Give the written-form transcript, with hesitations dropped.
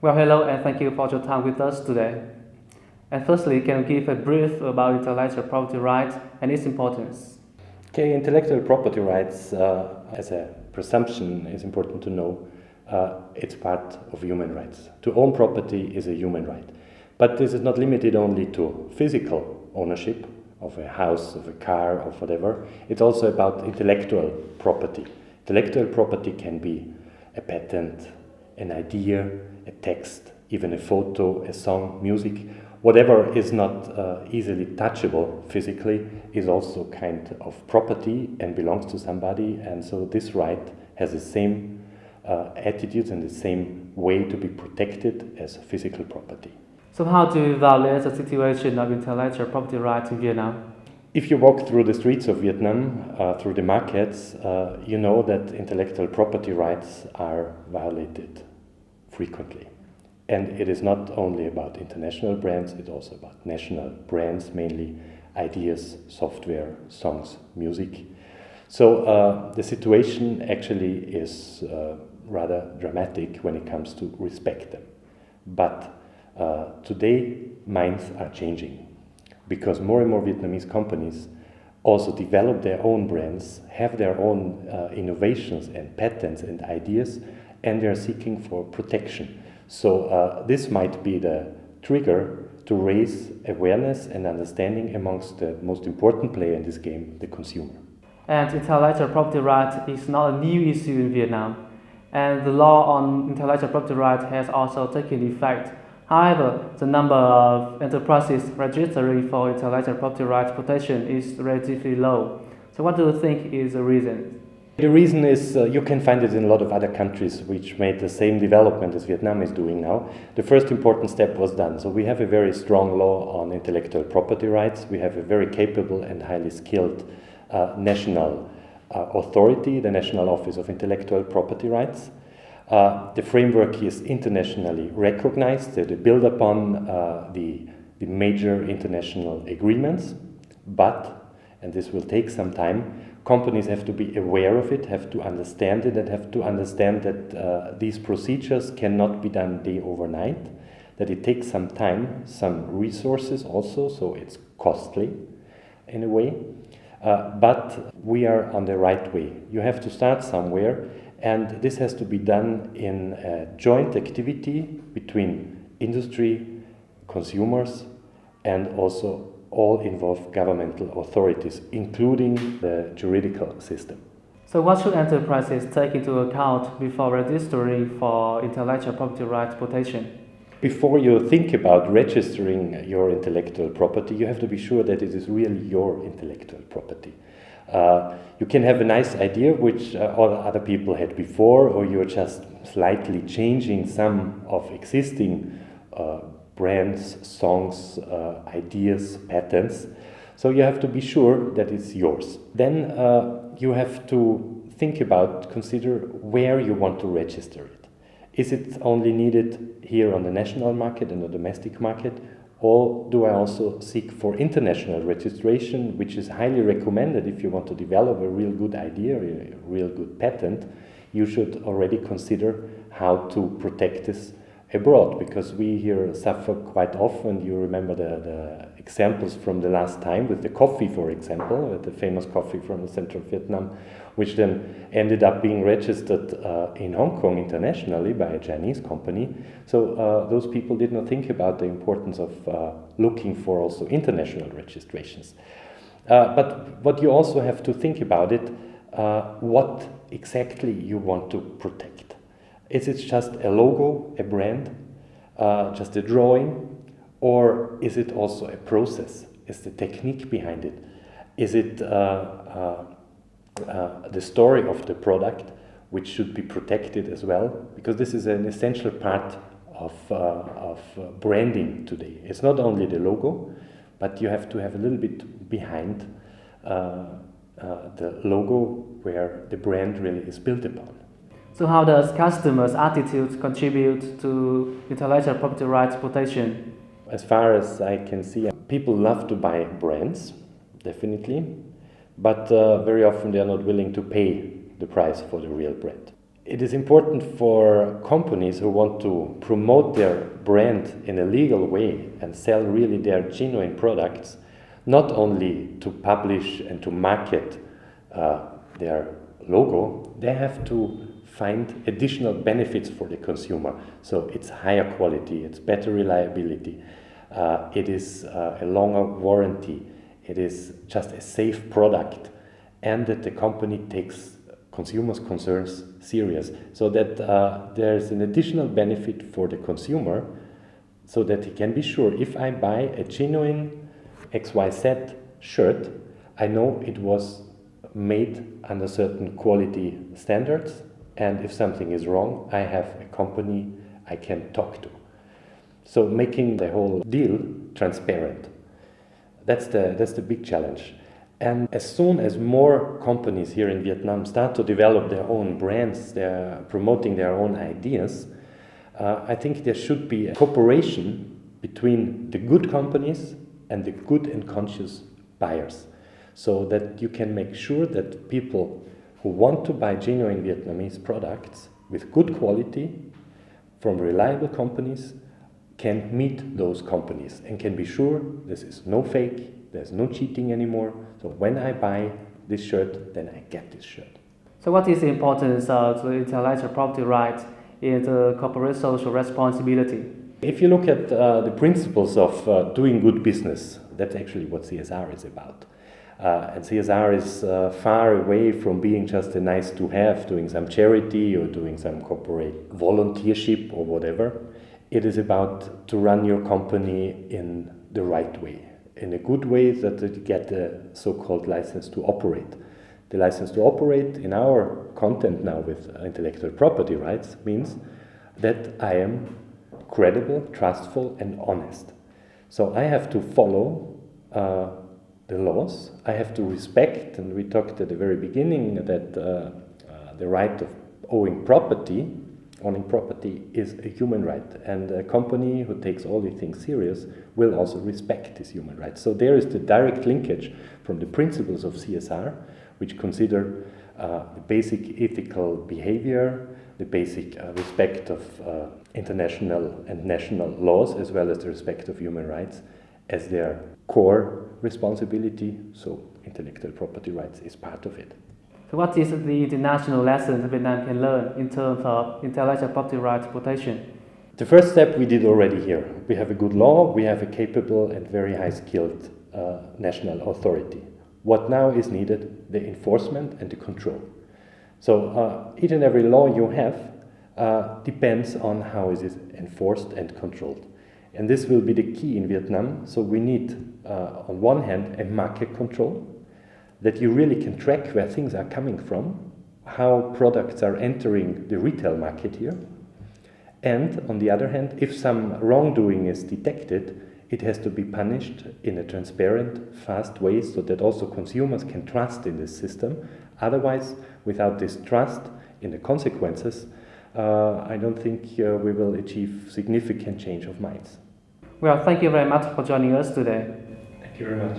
Well, hello and thank you for your time with us today. And firstly, can you give a brief about intellectual property rights and its importance? Okay, intellectual property rights, as a presumption, is important to know. It's part of human rights. To own property is a human right. But this is not limited only to physical ownership of a house, of a car, of whatever. It's also about intellectual property. Intellectual property can be a patent, an idea, a text, even a photo, a song, music. Whatever is not easily touchable physically is also kind of property and belongs to somebody, and so this right has the same attitudes and the same way to be protected as physical property. So how do you evaluate the situation of intellectual property rights in Vietnam? If you walk through the streets of Vietnam, through the markets, you know that intellectual property rights are violated frequently. And it is not only about international brands, it's also about national brands, mainly ideas, software, songs, music. So the situation actually is rather dramatic when it comes to respect them. But today, minds are changing because more and more Vietnamese companies also develop their own brands, have their own innovations and patents and ideas, and they are seeking for protection. So this might be the trigger to raise awareness and understanding amongst the most important player in this game, the consumer. And intellectual property rights is not a new issue in Vietnam, and the law on intellectual property rights has also taken effect. However, the number of enterprises registering for intellectual property rights protection is relatively low. So what do you think is the reason? The reason is you can find it in a lot of other countries which made the same development as Vietnam is doing now. The first important step was done. So we have a very strong law on intellectual property rights. We have a very capable and highly skilled national authority, the National Office of Intellectual Property Rights. The framework is internationally recognized. They build upon the major international agreements, but, and this will take some time, companies have to be aware of it, have to understand it, and have to understand that these procedures cannot be done day overnight, that it takes some time, some resources also, so it's costly in a way. But we are on the right way. You have to start somewhere, and this has to be done in a joint activity between industry, consumers, and also all involved governmental authorities, including the juridical system. So what should enterprises take into account before registering for intellectual property rights protection? Before you think about registering your intellectual property, you have to be sure that it is really your intellectual property. You can have a nice idea which all other people had before, or you're just slightly changing some of existing brands, songs, ideas, patents. So you have to be sure that it's yours. Then you have to think about, consider where you want to register it. Is it only needed here on the national market and the domestic market, or do I also seek for international registration, which is highly recommended if you want to develop a real good idea, a real good patent? You should already consider how to protect this abroad, because we here suffer quite often. You remember the examples from the last time with the coffee, for example, the famous coffee from the central Vietnam, which then ended up being registered in Hong Kong internationally by a Chinese company. So those people did not think about the importance of looking for also international registrations. But what you also have to think about it, what exactly you want to protect. Is it just a logo, a brand, just a drawing, or is it also a process? Is the technique behind it? Is it the story of the product, which should be protected as well? Because this is an essential part of branding today. It's not only the logo, but you have to have a little bit behind the logo where the brand really is built upon. So how does customers' attitudes contribute to intellectual property rights protection? As far as I can see, people love to buy brands, definitely, but very often they are not willing to pay the price for the real brand. It is important for companies who want to promote their brand in a legal way and sell really their genuine products, not only to publish and to market their logo, they have to find additional benefits for the consumer. So it's higher quality, it's better reliability, it is a longer warranty, it is just a safe product, and that the company takes consumers' concerns serious, so that there's an additional benefit for the consumer, so that he can be sure, if I buy a genuine XYZ shirt, I know it was made under certain quality standards, and if something is wrong, I have a company I can talk to. So making the whole deal transparent. That's the big challenge. And as soon as more companies here in Vietnam start to develop their own brands, they're promoting their own ideas, I think there should be a cooperation between the good companies and the good and conscious buyers, so that you can make sure that people who want to buy genuine Vietnamese products with good quality from reliable companies can meet those companies and can be sure this is no fake, there's no cheating anymore. So when I buy this shirt, then I get this shirt. So what is the importance of the intellectual property rights in the corporate social responsibility? If you look at the principles of doing good business, that's actually what CSR is about. And CSR is far away from being just a nice to have, doing some charity or doing some corporate volunteership or whatever. It is about to run your company in the right way, in a good way, that you get the so-called license to operate. The license to operate in our content now with intellectual property rights means that I am credible, trustful, and honest. So I have to follow the laws. I have to respect, and we talked at the very beginning that the right of owning property is a human right, and a company who takes all these things serious will also respect this human right. So there is the direct linkage from the principles of CSR, which consider the basic ethical behavior, the basic respect of international and national laws, as well as the respect of human rights as their core responsibility. So intellectual property rights is part of it. So what is the international lesson Vietnam can learn in terms of intellectual property rights protection? The first step we did already here. We have a good law, we have a capable and very high-skilled national authority. What now is needed? The enforcement and the control. So each and every law you have depends on how it is enforced and controlled. And this will be the key in Vietnam. So we need, on one hand, a market control, that you really can track where things are coming from, how products are entering the retail market here. And on the other hand, if some wrongdoing is detected, it has to be punished in a transparent, fast way, so that also consumers can trust in this system. Otherwise, without this trust in the consequences, I don't think we will achieve significant change of minds. Well, thank you very much for joining us today. Thank you very much.